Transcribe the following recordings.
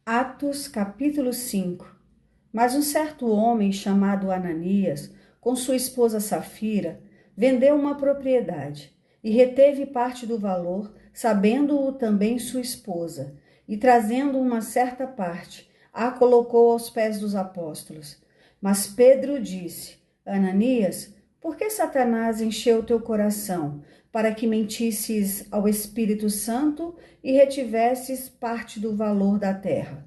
Atos capítulo 5. Mas um certo homem chamado Ananias, com sua esposa Safira, vendeu uma propriedade e reteve parte do valor, sabendo-o também sua esposa, e trazendo uma certa parte, a colocou aos pés dos apóstolos. Mas Pedro disse: Ananias, por que Satanás encheu teu coração, para que mentisses ao Espírito Santo e retivesses parte do valor da terra?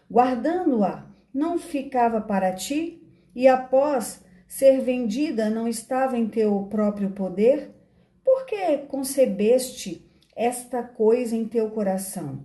Guardando-a, não ficava para ti? E após ser vendida, não estava em teu próprio poder? Por que concebeste esta coisa em teu coração?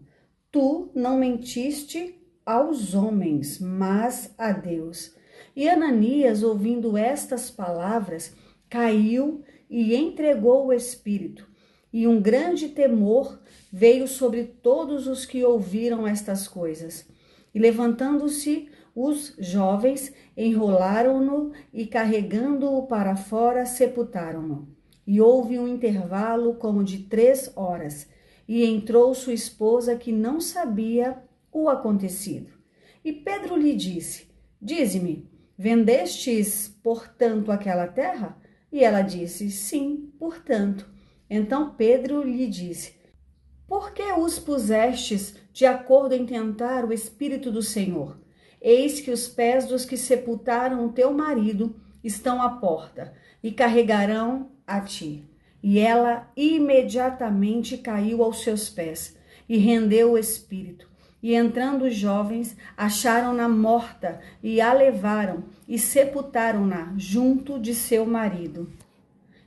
Tu não mentiste aos homens, mas a Deus. E Ananias, ouvindo estas palavras, caiu e entregou o Espírito. E um grande temor veio sobre todos os que ouviram estas coisas. E levantando-se, os jovens enrolaram-no e, carregando-o para fora, sepultaram-no. E houve um intervalo como de 3 horas, e entrou sua esposa, que não sabia o acontecido. E Pedro lhe disse: Dize-me, vendestes, portanto, aquela terra? E ela disse: Sim, portanto. Então Pedro lhe disse: Por que os pusestes de acordo em tentar o Espírito do Senhor? Eis que os pés dos que sepultaram o teu marido estão à porta, e carregarão a ti. E ela imediatamente caiu aos seus pés, e rendeu o espírito. E entrando os jovens, acharam-na morta, e a levaram, e sepultaram-na junto de seu marido.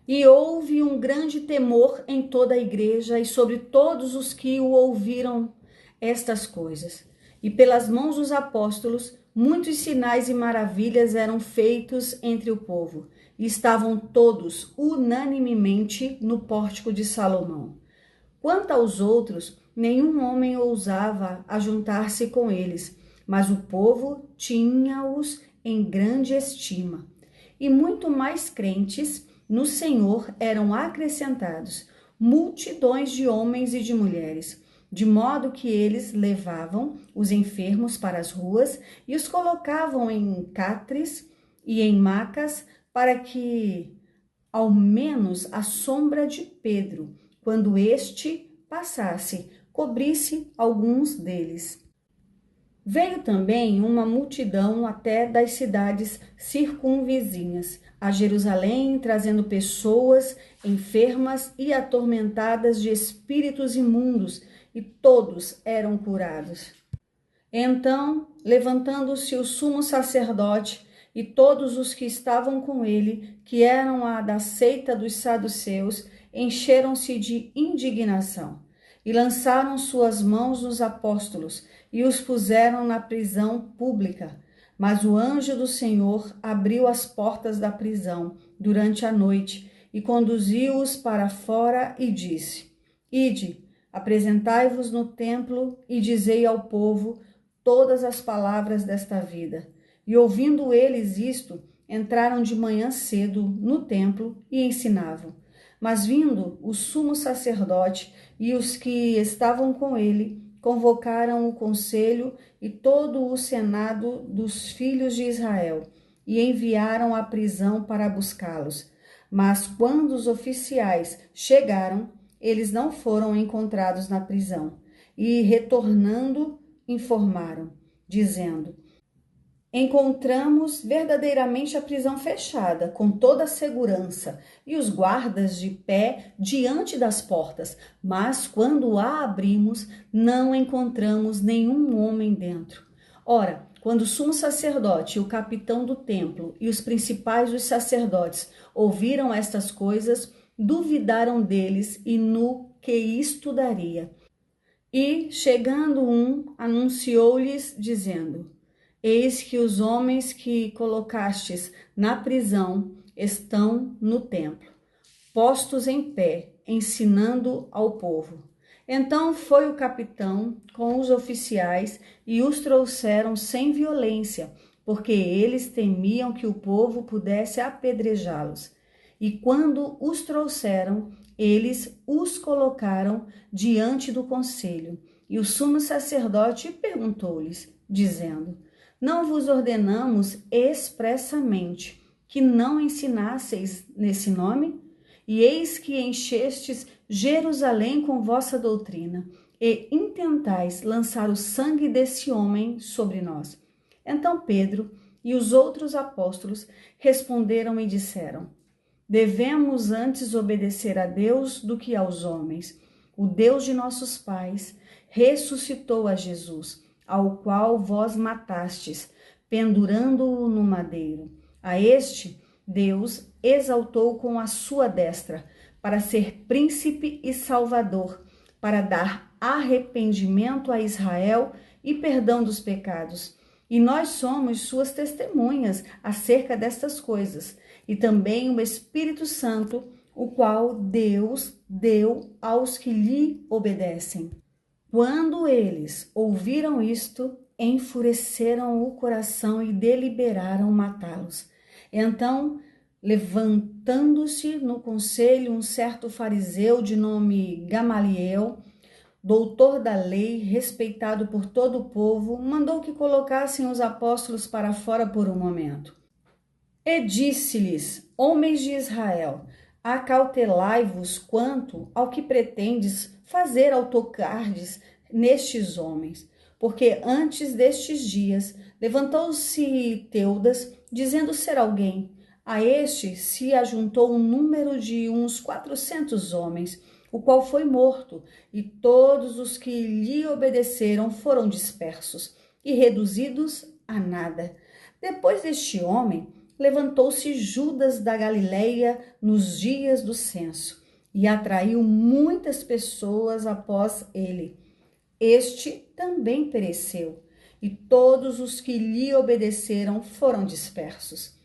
E houve um grande temor em toda a igreja e sobre todos os que o ouviram estas coisas. E pelas mãos dos apóstolos, muitos sinais e maravilhas eram feitos entre o povo. E estavam todos unanimemente no pórtico de Salomão. Quanto aos outros, nenhum homem ousava ajuntar-se com eles, mas o povo tinha-os em grande estima. E muito mais crentes no Senhor eram acrescentados multidões de homens e de mulheres, de modo que eles levavam os enfermos para as ruas e os colocavam em catres e em macas, para que, ao menos, a sombra de Pedro, quando este passasse, cobrisse alguns deles. Veio também uma multidão até das cidades circunvizinhas a Jerusalém, trazendo pessoas enfermas e atormentadas de espíritos imundos, e todos eram curados. Então, levantando-se o sumo sacerdote e todos os que estavam com ele, que eram a da seita dos saduceus, encheram-se de indignação e lançaram suas mãos nos apóstolos e os puseram na prisão pública. Mas o anjo do Senhor abriu as portas da prisão durante a noite e conduziu-os para fora e disse: Ide, apresentai-vos no templo e dizei ao povo todas as palavras desta vida. E ouvindo eles isto, entraram de manhã cedo no templo e ensinavam. Mas vindo o sumo sacerdote e os que estavam com ele, convocaram o conselho e todo o senado dos filhos de Israel e enviaram à prisão para buscá-los. Mas quando os oficiais chegaram, eles não foram encontrados na prisão. E, retornando, informaram, dizendo: Encontramos verdadeiramente a prisão fechada, com toda a segurança, e os guardas de pé diante das portas, mas quando a abrimos, não encontramos nenhum homem dentro. Ora, quando o sumo sacerdote, o capitão do templo e os principais dos sacerdotes ouviram estas coisas, duvidaram deles e no que isto daria. E, chegando um, anunciou-lhes, dizendo: Eis que os homens que colocastes na prisão estão no templo, postos em pé, ensinando ao povo. Então foi o capitão com os oficiais e os trouxeram sem violência, porque eles temiam que o povo pudesse apedrejá-los. E quando os trouxeram, eles os colocaram diante do conselho. E o sumo sacerdote perguntou-lhes, dizendo: Não vos ordenamos expressamente que não ensinasseis nesse nome? E eis que enchestes Jerusalém com vossa doutrina, e intentais lançar o sangue desse homem sobre nós. Então Pedro e os outros apóstolos responderam e disseram: Devemos antes obedecer a Deus do que aos homens. O Deus de nossos pais ressuscitou a Jesus, ao qual vós matastes, pendurando-o no madeiro. A este Deus exaltou com a sua destra, para ser príncipe e salvador, para dar arrependimento a Israel e perdão dos pecados. E nós somos suas testemunhas acerca destas coisas, e também o Espírito Santo, o qual Deus deu aos que lhe obedecem. Quando eles ouviram isto, enfureceram o coração e deliberaram matá-los. Então, levantando-se no conselho um certo fariseu de nome Gamaliel, doutor da lei, respeitado por todo o povo, mandou que colocassem os apóstolos para fora por um momento. E disse-lhes: Homens de Israel, acautelai-vos quanto ao que pretendes fazer ao tocardes nestes homens, porque antes destes dias levantou-se Teudas, dizendo ser alguém. A este se ajuntou um número de uns 400 homens, o qual foi morto, e todos os que lhe obedeceram foram dispersos e reduzidos a nada. Depois deste homem, levantou-se Judas da Galileia nos dias do censo e atraiu muitas pessoas após ele. Este também pereceu, e todos os que lhe obedeceram foram dispersos.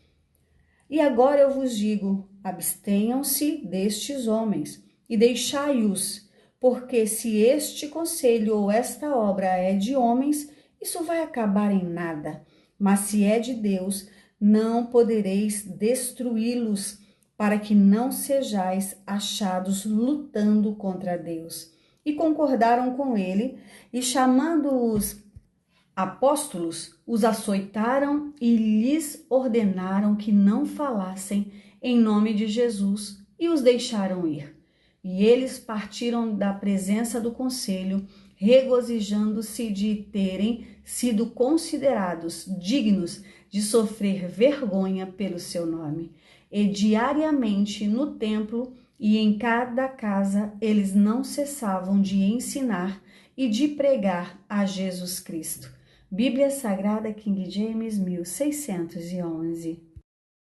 E agora eu vos digo: abstenham-se destes homens e deixai-os, porque se este conselho ou esta obra é de homens, isso vai acabar em nada. Mas se é de Deus, não podereis destruí-los, para que não sejais achados lutando contra Deus. E concordaram com ele, e chamando os apóstolos, os açoitaram e lhes ordenaram que não falassem em nome de Jesus, e os deixaram ir. E eles partiram da presença do conselho, regozijando-se de terem sido considerados dignos de sofrer vergonha pelo seu nome. E diariamente no templo e em cada casa eles não cessavam de ensinar e de pregar a Jesus Cristo. Bíblia Sagrada King James 1611.